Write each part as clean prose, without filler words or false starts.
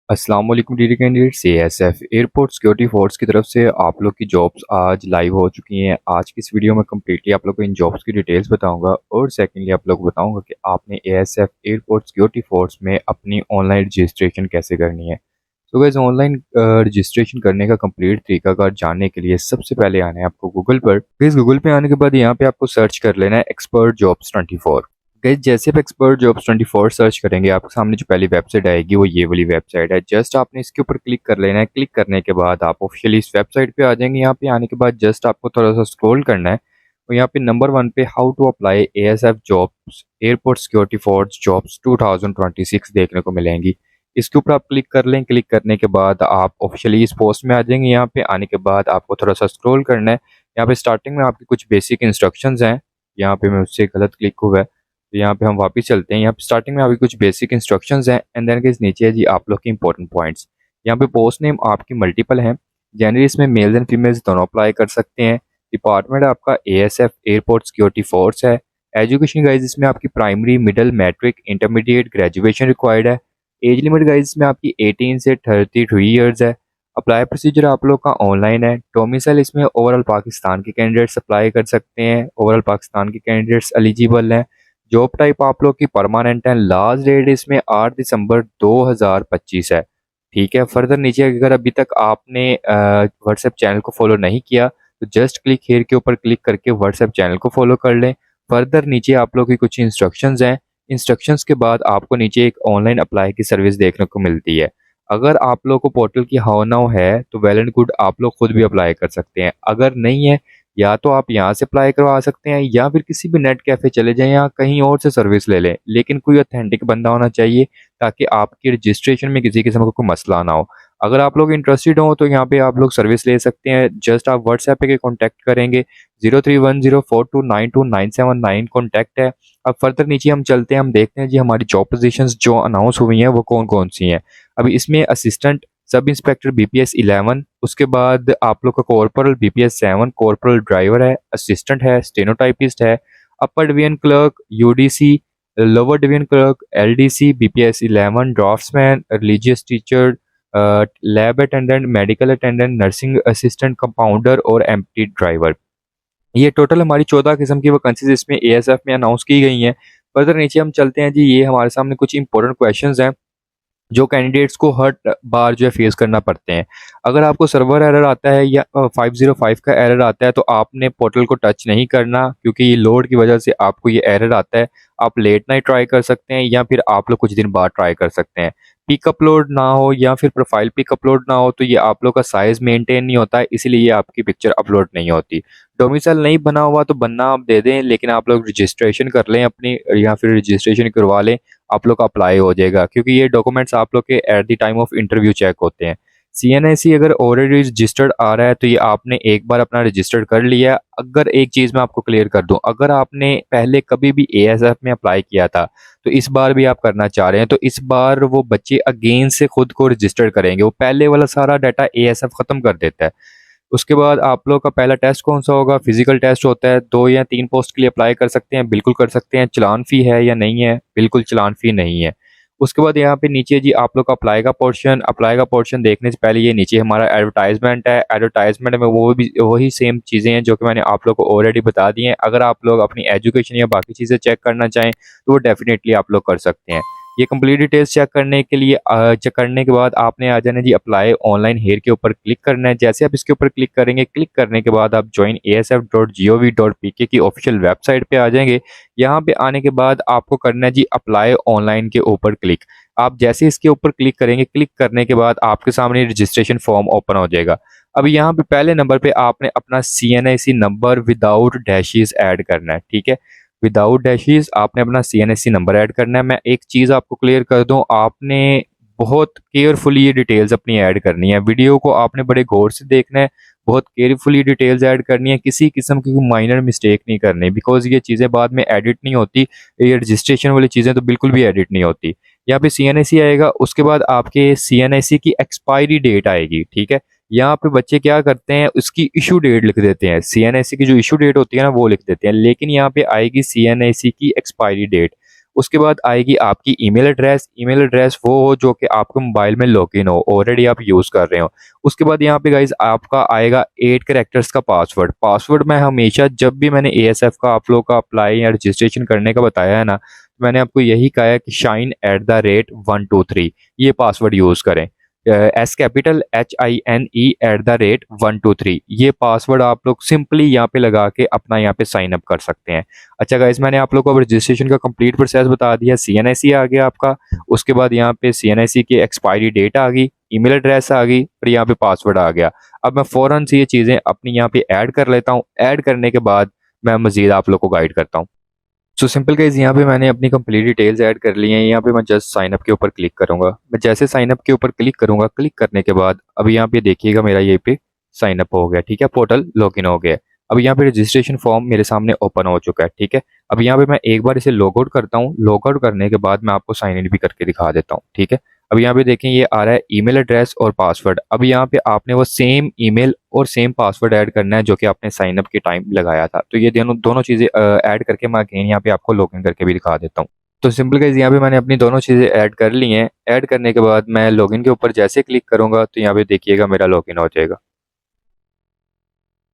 अस्सलाम वालेकुम dear candidates. ASF airport security force की तरफ से आप लोग की जॉब्स आज लाइव हो चुकी हैं। आज की इस वीडियो में कम्प्लीटली आप लोग को इन जॉब्स की डिटेल्स बताऊंगा और सेकेंडली आप लोग को बताऊंगा कि आपने एएसएफ एयरपोर्ट सिक्योरिटी फोर्स में अपनी ऑनलाइन रजिस्ट्रेशन कैसे करनी है। तो वैसे ऑनलाइन रजिस्ट्रेशन करने का कंप्लीट तरीकाकार जानने के लिए सबसे पहले आना है आपको गूगल पर। फिर गूगल पे आने के बाद यहाँ पे आपको सर्च कर लेना है एक्सपर्ट जॉब्स 24। गाइस जैसे आप एक्सपर्ट जॉब्स 24 सर्च करेंगे आपके सामने जो पहली वेबसाइट आएगी वो ये वाली वेबसाइट है। जस्ट आपने इसके ऊपर क्लिक कर लेना है। क्लिक करने के बाद आप ऑफिशियली इस वेबसाइट पे आ जाएंगे। यहाँ पे आने के बाद जस्ट आपको थोड़ा सा स्क्रॉल करना है और यहाँ पे नंबर 1 पे how to apply ASF jobs airport security force jobs 2026 देखने को मिलेंगी। इसके ऊपर आप क्लिक कर लें। क्लिक करने के बाद आप ऑफिशियली इस पोस्ट में आ जाएंगे। यहाँ पे आने के बाद आपको थोड़ा सा स्क्रॉल करना है। यहाँ पे स्टार्टिंग में आपकी कुछ बेसिक इंस्ट्रक्शंस हैं। यहाँ पे मैं उससे गलत क्लिक हुआ है तो यहाँ पे हम वापस चलते हैं। यहाँ पे स्टार्टिंग में आपकी कुछ बेसिक इंस्ट्रक्शंस हैं एंड देन के नीचे है जी आप लोग के इंपॉर्टेंट पॉइंट्स। यहाँ पे पोस्ट नेम आपकी मल्टीपल हैं। जनरली इसमें मेल्स एंड फीमेल्स दोनों अप्लाई कर सकते हैं। डिपार्टमेंट आपका एएसएफ एयरपोर्ट सिक्योरिटी फोर्स है। एजुकेशन गाइज इसमें आपकी primary middle matric intermediate graduation required है। एज लिमिट गाइज इसमें आपकी 18 से 32 ईयर्स है। अप्लाई प्रोसीजर आप लोग का ऑनलाइन है। डोमिसाइल इसमें ओवरऑल पाकिस्तान के कैंडिडेट्स अप्लाई कर सकते हैं। ओवरऑल पाकिस्तान के कैंडिडेट्स एलिजिबल हैं। जॉब टाइप आप लोग की परमानेंट है। लास्ट डेट इसमें 8 दिसंबर 2025 है। ठीक है। फर्दर नीचे अगर अभी तक आपने व्हाट्सएप चैनल को फॉलो नहीं किया तो जस्ट क्लिक हेयर के ऊपर क्लिक करके व्हाट्सएप चैनल को फॉलो कर लें। फर्दर नीचे आप लोग की कुछ इंस्ट्रक्शंस हैं। इंस्ट्रक्शंस के बाद आपको नीचे एक ऑनलाइन अप्लाई की सर्विस देखने को मिलती है। अगर आप लोग को पोर्टल की हाउ नाउ है तो वेल एंड गुड, आप लोग खुद भी अप्लाई कर सकते हैं। अगर नहीं है या तो आप यहाँ से अप्लाई करवा सकते हैं या फिर किसी भी नेट कैफे चले जाएं या कहीं और से सर्विस ले लें, लेकिन कोई ऑथेंटिक बंदा होना चाहिए ताकि आपकी रजिस्ट्रेशन में किसी किस्म का कोई मसला ना हो। अगर आप लोग इंटरेस्टेड हो तो यहाँ पे आप लोग सर्विस ले सकते हैं। जस्ट आप व्हाट्सएप पे कॉन्टैक्ट करेंगे। 0310429297 कॉन्टैक्ट है। अब फर्दर नीचे हम चलते हैं, हम देखते हैं जी हमारी जॉब पोजीशंस जो अनाउंस हुई हैं वो कौन कौन सी हैं। अभी इसमें असिस्टेंट सब इंस्पेक्टर बीपीएस 11, उसके बाद आप लोग का कॉर्पोरल बीपीएस 7, कॉर्पोरल ड्राइवर है, असिस्टेंट है, स्टेनोटाइपिस्ट है, upper division clerk UDC, lower division clerk LDC BPS 11, draughtsman, religious teacher, lab attendant, medical attendant, nursing assistant, compounder और एम्प्टी ड्राइवर। ये टोटल हमारी 14 किस्म की वैकेंसीज इसमें एएसएफ में अनाउंस की गई हैं। फर्दर नीचे हम चलते हैं जी, ये हमारे सामने कुछ इंपॉर्टेंट क्वेश्चंस हैं जो कैंडिडेट्स को हर बार जो है फेस करना पड़ते हैं। अगर आपको सर्वर एरर आता है या 505 का एरर आता है तो आपने पोर्टल को टच नहीं करना, क्योंकि ये लोड की वजह से आपको ये एरर आता है। आप लेट नाइट ट्राई कर सकते हैं या फिर आप लोग कुछ दिन बाद ट्राई कर सकते हैं। पिक अपलोड ना हो या फिर प्रोफाइल पिक अपलोड ना हो तो ये आप लोग का साइज मेंटेन नहीं होता है, इसलिए ये आपकी पिक्चर अपलोड नहीं होती। डोमिसाइल नहीं बना हुआ तो बनना आप दे दें, लेकिन आप लोग रजिस्ट्रेशन कर लें अपनी या फिर रजिस्ट्रेशन करवा लें, आप लोग का अप्लाई हो जाएगा, क्योंकि ये डॉक्यूमेंट्स आप लोग के at the time of interview check होते हैं। सीएनआईसी अगर ऑलरेडी रजिस्टर्ड आ रहा है तो ये आपने एक बार अपना रजिस्टर्ड कर लिया। अगर एक चीज़ मैं आपको क्लियर कर दूं, अगर आपने पहले कभी भी एएसएफ में अप्लाई किया था तो इस बार भी आप करना चाह रहे हैं तो इस बार वो बच्चे अगेन से खुद को रजिस्टर करेंगे। वो पहले वाला सारा डाटा एएसएफ खत्म कर देता है। उसके बाद आप लोग का पहला टेस्ट कौन सा होगा? फिजिकल टेस्ट होता है। 2 या 3 पोस्ट के लिए अप्लाई कर सकते हैं, बिल्कुल कर सकते हैं। चलान फी है या नहीं है? बिल्कुल चलान फी नहीं है। उसके बाद यहाँ पे नीचे जी आप लोग का अप्लाई का पोर्शन देखने से पहले ये नीचे हमारा एडवर्टाइजमेंट है। एडवर्टाइजमेंट में वो भी वही सेम चीज़ें हैं जो कि मैंने आप लोग को ऑलरेडी बता दी हैं। अगर आप लोग अपनी एजुकेशन या बाकी चीज़ें चेक करना चाहें तो वो डेफिनेटली आप लोग कर सकते हैं। ये कंप्लीट डिटेल्स चेक करने के लिए चेक करने के बाद आपने आ जाना जी अप्लाई ऑनलाइन हेयर के ऊपर क्लिक करना है। जैसे आप इसके ऊपर क्लिक करेंगे, क्लिक करने के बाद आप ज्वाइन asf.gov.pk की ऑफिशियल वेबसाइट पे आ जाएंगे। यहाँ पे आने के बाद आपको करना है जी अप्लाई ऑनलाइन के ऊपर क्लिक। आप जैसे इसके ऊपर क्लिक करेंगे, क्लिक करने के बाद आपके सामने रजिस्ट्रेशन फॉर्म ओपन हो जाएगा। अब यहाँ पे पहले नंबर पे आपने अपना CNIC number without dashes add करना है। ठीक है, विदाउट डैशेस आपने अपना सीएनएससी नंबर ऐड करना है। मैं एक चीज़ आपको क्लियर कर दूं, आपने बहुत केयरफुली ये डिटेल्स अपनी ऐड करनी है। वीडियो को आपने बड़े गौर से देखना है, बहुत केयरफुली डिटेल्स ऐड करनी है, किसी किस्म की माइनर मिस्टेक नहीं करनी, बिकॉज ये चीज़ें बाद में एडिट नहीं होती। ये रजिस्ट्रेशन वाली चीज़ें तो बिल्कुल भी एडिट नहीं होती। यहाँ पे सीएनएससी आएगा, उसके बाद आपके सीएनएससी की एक्सपायरी डेट आएगी। ठीक है, यहाँ पे बच्चे क्या करते हैं, उसकी इशू डेट लिख देते हैं। सीएनआईसी की जो इशू डेट होती है ना वो लिख देते हैं, लेकिन यहाँ पे आएगी सीएनआईसी की एक्सपायरी डेट। उसके बाद आएगी आपकी ईमेल एड्रेस वो हो जो कि आपके मोबाइल में लॉगिन हो, ऑलरेडी आप यूज़ कर रहे हो। उसके बाद यहाँ पे गाइज़ आपका आएगा 8 कैरेक्टर्स का पासवर्ड। पासवर्ड मैं हमेशा जब भी मैंने एएसएफ का आप लोग का अप्लाई या रजिस्ट्रेशन करने का बताया है ना, मैंने आपको यही कहा है कि shine@123 ये पासवर्ड यूज़ करें। एस कैपिटल HINE@123 ये पासवर्ड आप लोग सिंपली यहाँ पे लगा के अपना यहाँ पे साइन अप कर सकते हैं। अच्छा गाइस, मैंने आप लोग को अब रजिस्ट्रेशन का कंप्लीट प्रोसेस बता दिया। CNIC आ गया आपका, उसके बाद यहाँ पे CNIC की एक्सपायरी डेट आ गई, ईमेल एड्रेस आ गई और यहाँ पे पासवर्ड आ गया। अब मैं फ़ौरन से ये चीज़ें अपनी यहाँ पे ऐड कर लेता हूँ। ऐड करने के बाद मैं मज़ीद आप लोग को गाइड करता हूँ। सो सिंपल गाइस, यहाँ पे मैंने अपनी कंप्लीट डिटेल्स ऐड कर ली हैं। यहाँ पे मैं जस्ट साइन अप के ऊपर क्लिक करूंगा। मैं जैसे साइन अप के ऊपर क्लिक करूंगा, क्लिक करने के बाद अब यहाँ पे देखिएगा मेरा ये पे साइन अप हो गया, ठीक है, पोर्टल लॉगिन हो गया। अब यहाँ पे रजिस्ट्रेशन फॉर्म मेरे सामने ओपन हो चुका है, ठीक है। अब यहाँ पे मैं एक बार इसे लॉग आउट करता हूँ। लॉग आउट करने के बाद मैं आपको साइन इन भी करके दिखा देता हूँ, ठीक है। अब यहाँ पे देखें ये आ रहा है ईमेल एड्रेस और पासवर्ड। अब यहाँ पे आपने वो सेम ईमेल और सेम पासवर्ड ऐड करना है जो कि आपने साइन अप के टाइम लगाया था। तो ये दोनों दोनों चीज़ें ऐड करके मैं अगेन यहाँ पे आपको लॉगिन करके भी दिखा देता हूँ। तो सिंपल गाइस, यहाँ पे मैंने अपनी दोनों चीज़ें ऐड कर ली हैं। ऐड करने के बाद मैं लॉगिन के ऊपर जैसे क्लिक करूंगा तो यहाँ पे देखिएगा मेरा लॉगिन हो जाएगा।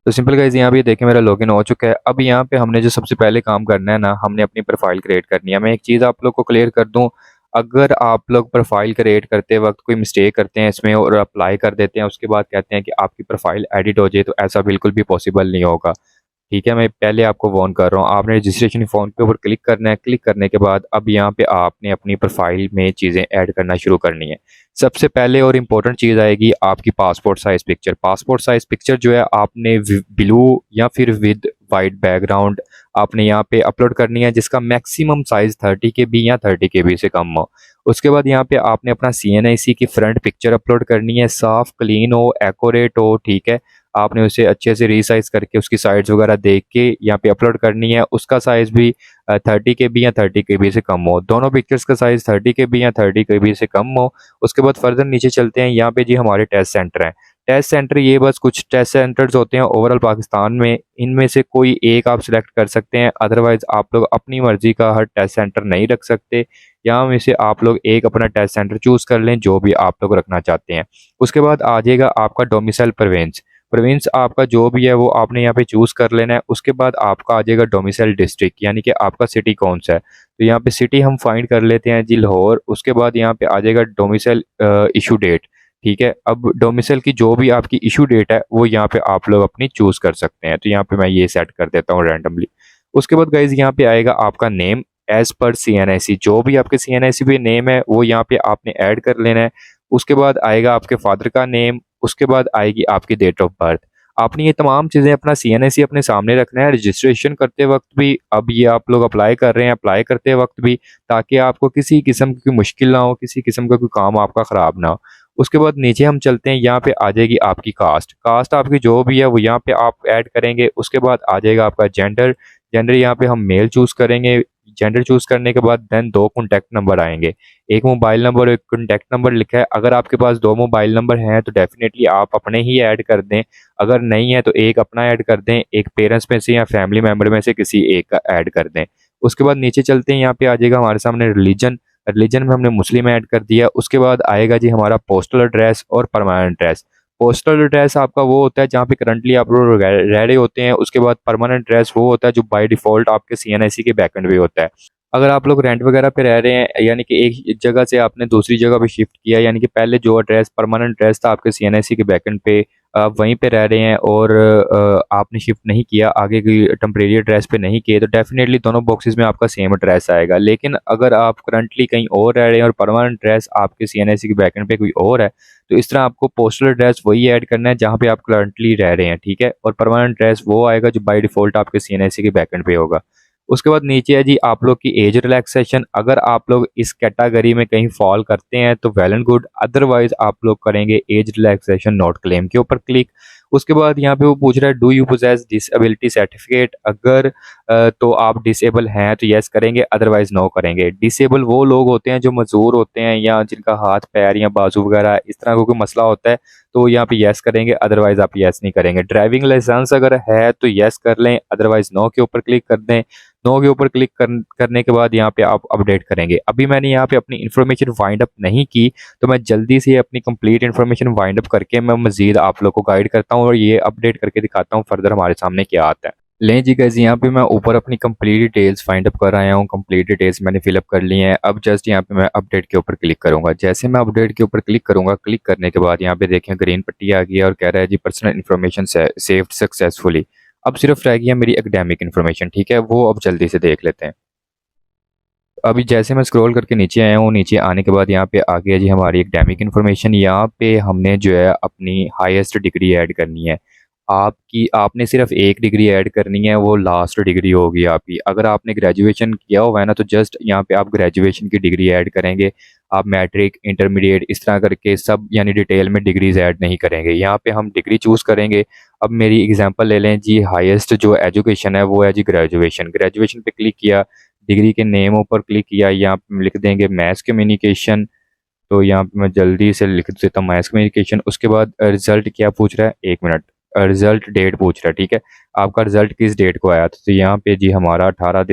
तो सिंपल गाइस, यहाँ पे देखें मेरा लॉगिन हो चुका है। अब यहाँ पे हमने जो सबसे पहले काम करना है ना, हमने अपनी प्रोफाइल क्रिएट करनी है। मैं एक चीज़ आप लोग को क्लियर कर दूँ, अगर आप लोग प्रोफाइल क्रिएट करते वक्त कोई मिस्टेक करते हैं इसमें और अप्लाई कर देते हैं, उसके बाद कहते हैं कि आपकी प्रोफाइल एडिट हो जाए, तो ऐसा बिल्कुल भी पॉसिबल नहीं होगा, ठीक है। मैं पहले आपको वार्न कर रहा हूँ। आपने रजिस्ट्रेशन फॉर्म के ऊपर क्लिक करना है। क्लिक करने के बाद अब यहाँ पे आपने अपनी प्रोफाइल में चीज़ें ऐड करना शुरू करनी है। सबसे पहले और इम्पोर्टेंट चीज़ आएगी आपकी passport size picture. Passport size picture जो है आपने ब्लू या फिर विद वाइट बैकग्राउंड आपने यहाँ पे अपलोड करनी है, जिसका मैक्सिमम साइज़ 30 KB या 30 KB से कम हो। उसके बाद यहाँ पे आपने अपना CNIC की फ्रंट पिक्चर अपलोड करनी है, साफ क्लीन हो, एक्यूरेट हो, ठीक है। आपने उसे अच्छे से रीसाइज करके उसकी साइड्स वगैरह देख के यहाँ पे अपलोड करनी है। उसका साइज़ भी 30 KB या 30 KB से कम हो। दोनों पिक्चर्स का साइज़ 30 KB या 30 KB से कम हो। उसके बाद फर्दर नीचे चलते हैं। यहाँ पे जी हमारे टेस्ट सेंटर हैं। टेस्ट सेंटर ये बस कुछ टेस्ट सेंटर्स होते हैं ओवरऑल पाकिस्तान में, इनमें से कोई एक आप सिलेक्ट कर सकते हैं। अदरवाइज आप लोग अपनी मर्जी का हर टेस्ट सेंटर नहीं रख सकते। यहाँ में से आप लोग एक अपना टेस्ट सेंटर चूज़ कर लें जो भी आप लोग रखना चाहते हैं। उसके बाद आ जाएगा आपका डोमिसाइल प्रोविंस। प्रोविंस आपका जो भी है वो आपने यहाँ पे चूज़ कर लेना है। उसके बाद आपका आ जाएगा डोमिसाइल डिस्ट्रिक्ट, यानी कि आपका सिटी कौन सा है। तो यहाँ पे सिटी हम फाइंड कर लेते हैं जी लाहौर। उसके बाद यहाँ पे आ जाएगा डोमिसाइल इशू डेट, ठीक है। अब डोमिसाइल की जो भी आपकी इशू डेट है वो यहाँ पे आप लोग अपनी चूज़ कर सकते हैं। तो यहाँ पे मैं ये सेट कर देता हूँ रैंडमली। उसके बाद गाइज यहाँ पे आएगा आपका नेम एज पर CNIC। जो भी आपके CNIC पे नेम है वो यहाँ पे आपने ऐड कर लेना है। उसके बाद आएगा आपके फादर का नेम। उसके बाद आएगी आपकी डेट ऑफ बर्थ। आपने ये तमाम चीज़ें अपना CNIC अपने सामने रखना है रजिस्ट्रेशन करते वक्त भी, अब ये आप लोग अप्लाई कर रहे हैं अप्लाई करते वक्त भी, ताकि आपको किसी किस्म की कोई मुश्किल ना हो, किसी किस्म का कोई काम आपका ख़राब ना हो। उसके बाद नीचे हम चलते हैं। यहाँ पे आ जाएगी आपकी कास्ट। कास्ट आपकी जो भी है वो यहाँ पे आप ऐड करेंगे। उसके बाद आ जाएगा आपका जेंडर। जेंडर यहाँ पे हम मेल चूज़ करेंगे। जेंडर चूज़ करने के बाद देन 2 कॉन्टैक्ट नंबर आएंगे, एक मोबाइल नंबर और एक कॉन्टैक्ट नंबर लिखा है। अगर आपके पास 2 मोबाइल नंबर हैं तो डेफिनेटली आप अपने ही ऐड कर दें। अगर नहीं है तो एक अपना ऐड कर दें, एक पेरेंट्स में से या फैमिली मेम्बर में से किसी एक का ऐड कर दें। उसके बाद नीचे चलते हैं। यहाँ पे आ जाएगा हमारे सामने रिलीजन। रिलीजन में हमने मुस्लिम ऐड कर दिया। उसके बाद आएगा जी हमारा पोस्टल एड्रेस और परमानेंट एड्रेस। पोस्टल एड्रेस आपका वो होता है जहाँ पे करंटली आप लोग रह रहे होते हैं। उसके बाद परमानेंट एड्रेस वो होता है जो बाय डिफ़ॉल्ट आपके CNIC के बैकएंड पे होता है। अगर आप लोग रेंट वगैरह पे रह रहे हैं, यानी कि एक जगह से आपने दूसरी जगह पे शिफ्ट किया, यानी कि पहले जो एड्रेस परमानेंट एड्रेस था आपके CNIC के बैकएंड पे, आप वहीं पे रह रहे हैं और आपने शिफ्ट नहीं किया, आगे की टेम्परेरी एड्रेस पे नहीं किए, तो डेफिनेटली दोनों बॉक्सेस में आपका सेम एड्रेस आएगा। लेकिन अगर आप करंटली कहीं और रह रहे हैं और परमानेंट एड्रेस आपके CNIC के बैकएंड पे कोई और है, तो इस तरह आपको पोस्टल एड्रेस वही ऐड करना है जहाँ पे आप करंटली रह रहे हैं, ठीक है। और परमानेंट एड्रेस वो आएगा जो बाय डिफ़ॉल्ट आपके CNIC के बैकएंड पे होगा। उसके बाद नीचे है जी आप लोग की एज रिलैक्सेशन। अगर आप लोग इस कैटेगरी में कहीं फॉल करते हैं तो वेल एंड गुड, अदरवाइज आप लोग करेंगे एज रिलैक्सेशन नॉट क्लेम के ऊपर क्लिक। उसके बाद यहाँ पे वो पूछ रहा है do you possess disability certificate. अगर तो आप डिसेबल हैं तो यस करेंगे, अदरवाइज नो करेंगे। डिसेबल वो लोग होते हैं जो मजदूर होते हैं या जिनका हाथ पैर या बाजू वगैरह इस तरह का कोई मसला होता है, तो यहाँ पे यस करेंगे, अदरवाइज आप यस नहीं करेंगे। ड्राइविंग लाइसेंस अगर है तो यस कर लें, अदरवाइज नो के ऊपर क्लिक कर दें। नो के ऊपर क्लिक करने के बाद यहाँ पे आप अपडेट करेंगे। अभी मैंने यहाँ पे अपनी इन्फॉर्मेशन वाइंड अप नहीं की, तो मैं जल्दी से अपनी कंप्लीट इन्फॉर्मेशन वाइंड अप करके मैं मजीद आप लोग को गाइड करता हूँ और ये अपडेट करके दिखाता हूँ फर्दर हमारे सामने क्या आता है। लें जी गाइस, यहाँ पे मैं ऊपर अपनी कंप्लीट डिटेल्स फाइंड अप कर आया हूँ। कंप्लीट डिटेल्स मैंने फिलअप कर ली हैं। अब जस्ट यहाँ पे मैं अपडेट के ऊपर क्लिक करूंगा। जैसे मैं अपडेट के ऊपर क्लिक करूंगा, क्लिक करने के बाद यहाँ पे देखें ग्रीन पट्टी आ गई है और कह रहा है जी पर्सनल इन्फॉर्मेशन सेव्ड सक्सेसफुली। अब सिर्फ रह गया मेरी एकेडमिक इन्फॉर्मेशन, ठीक है, वो अब जल्दी से देख लेते हैं। अभी जैसे मैं स्क्रॉल करके नीचे आया हूँ, नीचे आने के बाद यहाँ पे आ गया जी हमारी एकेडमिक इन्फॉर्मेशन। यहाँ पे हमने जो है अपनी हाईएस्ट डिग्री ऐड करनी है। आपने सिर्फ एक डिग्री ऐड करनी है, वो लास्ट डिग्री होगी आपकी। अगर आपने ग्रेजुएशन किया हुआ है ना, तो जस्ट यहाँ पे आप ग्रेजुएशन की डिग्री ऐड करेंगे। आप मैट्रिक, इंटरमीडिएट इस तरह करके सब यानी डिटेल में डिग्रीज ऐड नहीं करेंगे। यहाँ पे हम डिग्री चूज करेंगे। अब मेरी एग्जांपल ले लें जी, हाईएस्ट जो एजुकेशन है वो है जी ग्रेजुएशन। ग्रेजुएशन पे क्लिक किया, डिग्री के नेम ऊपर क्लिक किया, यहाँ पे लिख देंगे मैथ्स कम्युनिकेशन। तो यहाँ पे मैं जल्दी से लिख देता हूँ मैथ्स कम्युनिकेशन। उसके बाद रिजल्ट क्या पूछ रहा है, एक मिनट, रिजल्ट डेट पूछ रहा है, ठीक है, आपका रिजल्ट किस डेट को आया था। तो यहाँ पे जी हमारा 18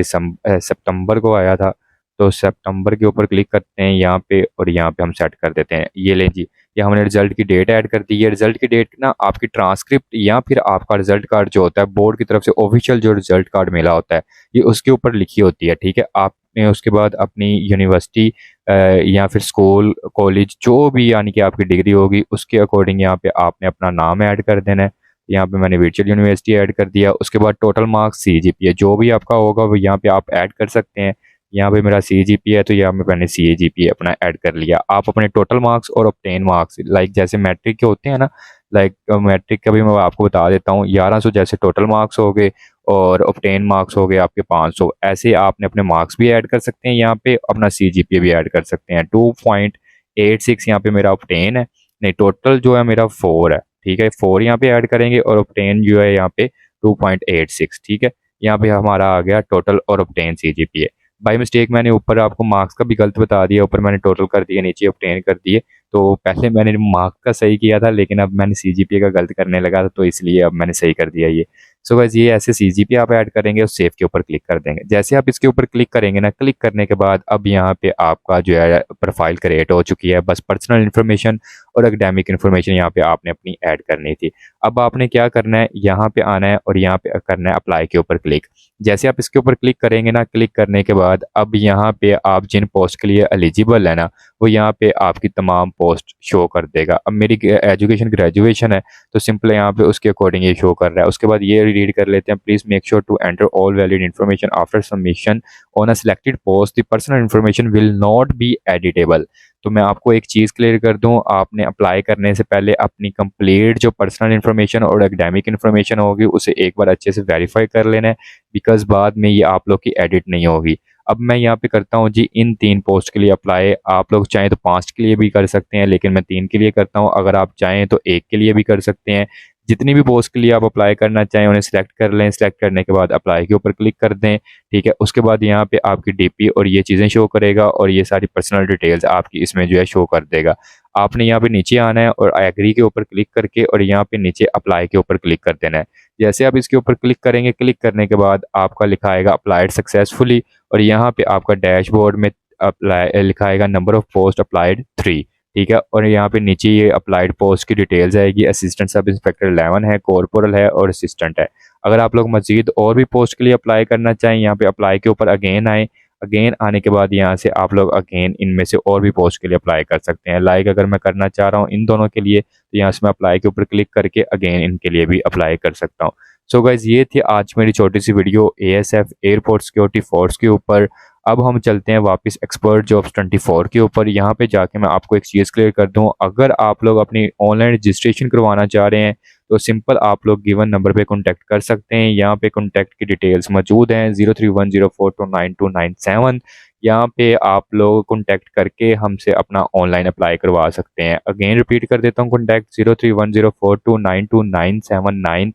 सितंबर को आया था। तो सितंबर के ऊपर क्लिक करते हैं यहाँ पे और यहाँ पे हम सेट कर देते हैं। ये ले जी, ये हमने रिजल्ट की डेट ऐड कर दी है। रिजल्ट की डेट ना आपकी ट्रांसक्रिप्ट या फिर आपका रिजल्ट कार्ड जो होता है बोर्ड की तरफ से ऑफिशियल जो रिजल्ट कार्ड मिला होता है, ये उसके ऊपर लिखी होती है, ठीक है। आपने उसके बाद अपनी यूनिवर्सिटी या फिर स्कूल कॉलेज जो भी यानी कि आपकी डिग्री होगी उसके अकॉर्डिंग यहाँ पे आपने अपना नाम ऐड कर देना है। यहाँ पे मैंने वर्चुअल यूनिवर्सिटी ऐड कर दिया। उसके बाद टोटल मार्क्स, CGPA जो भी आपका होगा वो यहाँ पे आप ऐड कर सकते हैं। यहाँ पे मेरा CGPA है तो यहाँ पे मैंने CGPA अपना ऐड कर लिया। आप अपने टोटल मार्क्स और ऑब्टेन मार्क्स लाइक जैसे मैट्रिक के होते हैं ना, लाइक मैट्रिक का भी मैं आपको बता देता हूँ, 1100 जैसे टोटल मार्क्स हो गए और ऑब्टेन मार्क्स हो गए आपके 500। ऐसे आपने अपने मार्क्स भी ऐड कर सकते हैं, यहाँ पे अपना CGPA भी ऐड कर सकते हैं। 2.86 यहाँ पे मेरा ऑब्टेन है, नहीं टोटल जो है मेरा 4 है, ठीक है, 4 यहाँ पे ऐड करेंगे और ऑब्टेन जो है यहाँ पे 2.86, ठीक है। यहाँ पे हमारा आ गया टोटल और ऑब्टेन CGPA। बाई मिस्टेक मैंने ऊपर आपको मार्क्स का भी गलत बता दिया, ऊपर मैंने टोटल कर दिया, नीचे ऑब्टेन कर दिए। तो पहले मैंने मार्क्स का सही किया था लेकिन अब मैंने CGPA का गलत करने लगा था, तो इसलिए अब मैंने सही कर दिया ये। सो गाइस, ये ऐसे CGPA आप ऐड करेंगे और सेव के ऊपर क्लिक कर देंगे। जैसे आप इसके ऊपर क्लिक करेंगे ना, क्लिक करने के बाद अब यहाँ पे आपका जो है प्रोफाइल क्रिएट हो चुकी है। बस पर्सनल इन्फॉर्मेशन और एकेडमिक इन्फॉर्मेशन यहाँ पे आपने अपनी ऐड करनी थी। अब आपने क्या करना है, यहाँ पे आना है और यहाँ पे करना है अप्लाई के ऊपर क्लिक। जैसे आप इसके ऊपर क्लिक करेंगे ना, क्लिक करने के बाद अब यहाँ पे आप जिन पोस्ट के लिए एलिजिबल है ना, वो यहाँ पे आपकी तमाम पोस्ट शो कर देगा। अब मेरी एजुकेशन ग्रेजुएशन है तो सिंपल यहाँ पे उसके अकॉर्डिंग ये शो कर रहा है। उसके बाद ये रीड कर लेते हैं, please make sure to enter all valid information after submission on a selected post, the personal information will not be editable. तो मैं आपको एक चीज़ क्लियर कर दूं, आपने अप्लाई करने से पहले अपनी कंप्लीट जो पर्सनल इन्फॉर्मेशन और एकेडमिक इन्फॉर्मेशन होगी उसे एक बार अच्छे से वेरीफाई कर लेना है, बिकॉज बाद में ये आप लोग की एडिट नहीं होगी। अब मैं यहाँ पे करता हूँ जी इन 3 पोस्ट के लिए अप्लाई। आप लोग चाहें तो 5 के लिए भी कर सकते हैं, लेकिन मैं 3 के लिए करता हूँ। अगर आप चाहें तो 1 के लिए भी कर सकते हैं। जितनी भी पोस्ट के लिए आप अप्लाई करना चाहें उन्हें सिलेक्ट कर लें। सिलेक्ट करने के बाद अप्लाई के ऊपर क्लिक कर दें, ठीक है। उसके बाद यहाँ पे आपकी DP और ये चीज़ें शो करेगा और ये सारी पर्सनल डिटेल्स आपकी इसमें जो है शो कर देगा। आपने यहाँ पे नीचे आना है और एग्री के ऊपर क्लिक करके और यहाँ पे नीचे अप्लाई के ऊपर क्लिक कर देना है। जैसे आप इसके ऊपर क्लिक करेंगे, क्लिक करने के बाद आपका लिखा आएगा अप्लाइड सक्सेसफुली और यहाँ पे आपका डैशबोर्ड में अप्लाई लिखा आएगा नंबर ऑफ पोस्ट अप्लाइड 3, ठीक है। और यहाँ पे नीचे ये अप्लाइड पोस्ट की डिटेल्स आएगी। असिस्टेंट सब इंस्पेक्टर 11 है, कॉर्पोरल है और असिस्टेंट है। अगर आप लोग मजीद और भी पोस्ट के लिए अप्लाई करना चाहें, यहाँ पे अप्लाई के ऊपर अगेन आए। अगेन आने के बाद यहाँ से आप लोग अगेन इनमें से और भी पोस्ट के लिए अप्लाई कर सकते हैं। लाइक अगर मैं करना चाह रहा हूँ इन दोनों के लिए तो यहाँ से मैं अप्लाई के ऊपर क्लिक करके अगेन इनके लिए भी अप्लाई कर सकता हूँ। सो गाइज, ये थी आज मेरी छोटी सी video ASF airport security force के ऊपर। अब हम चलते हैं वापस एक्सपर्ट जॉब्स 24 के ऊपर। यहाँ पे जाके मैं आपको एक चीज़ क्लियर कर दूँ, अगर आप लोग अपनी ऑनलाइन रजिस्ट्रेशन करवाना चाह रहे हैं तो सिंपल आप लोग गिवन नंबर पे कांटेक्ट कर सकते हैं। यहाँ पे कांटेक्ट की डिटेल्स मौजूद हैं 0310429297। यहाँ पे आप लोग कांटेक्ट करके हमसे अपना ऑनलाइन अप्लाई करवा सकते हैं। अगेन रिपीट कर देता हूँ, कांटेक्ट 0310429297।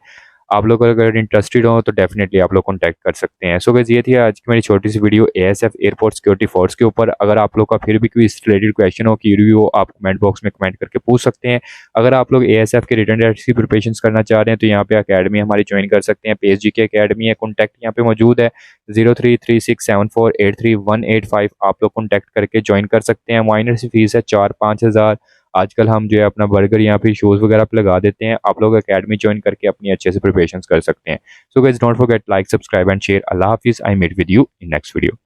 आप लोग अगर इंटरेस्टेड हो तो डेफिनेटली आप लोग कॉन्टैक्ट कर सकते हैं। सो गाइस ये थी आज की मेरी छोटी सी video ASF airport security force के ऊपर। अगर आप लोग का फिर भी कोई इस रिलेटेड क्वेश्चन हो, क्यूरी हो, आप कमेंट बॉक्स में कमेंट करके पूछ सकते हैं। अगर आप लोग एएसएफ के रिटन टेस्ट की प्रिपरेशन करना चाह रहे हैं तो यहाँ पे अकेडमी हमारी ज्वाइन कर सकते हैं। पीएसजी की अकेडमी है, कॉन्टैक्ट यहाँ पे मौजूद है 0336748385। आप लोग कॉन्टैक्ट करके ज्वाइन कर सकते हैं। माइनर सी फीस है 4-5 हज़ार। आजकल हम जो है अपना बर्गर यहाँ पे शोज वगैरह पे लगा देते हैं। आप लोग अकेडमी ज्वाइन करके अपनी अच्छे से प्रिपरेशन कर सकते हैं। So guys don't forget like, subscribe and share. अल्लाह हाफिज। I meet with you in next video.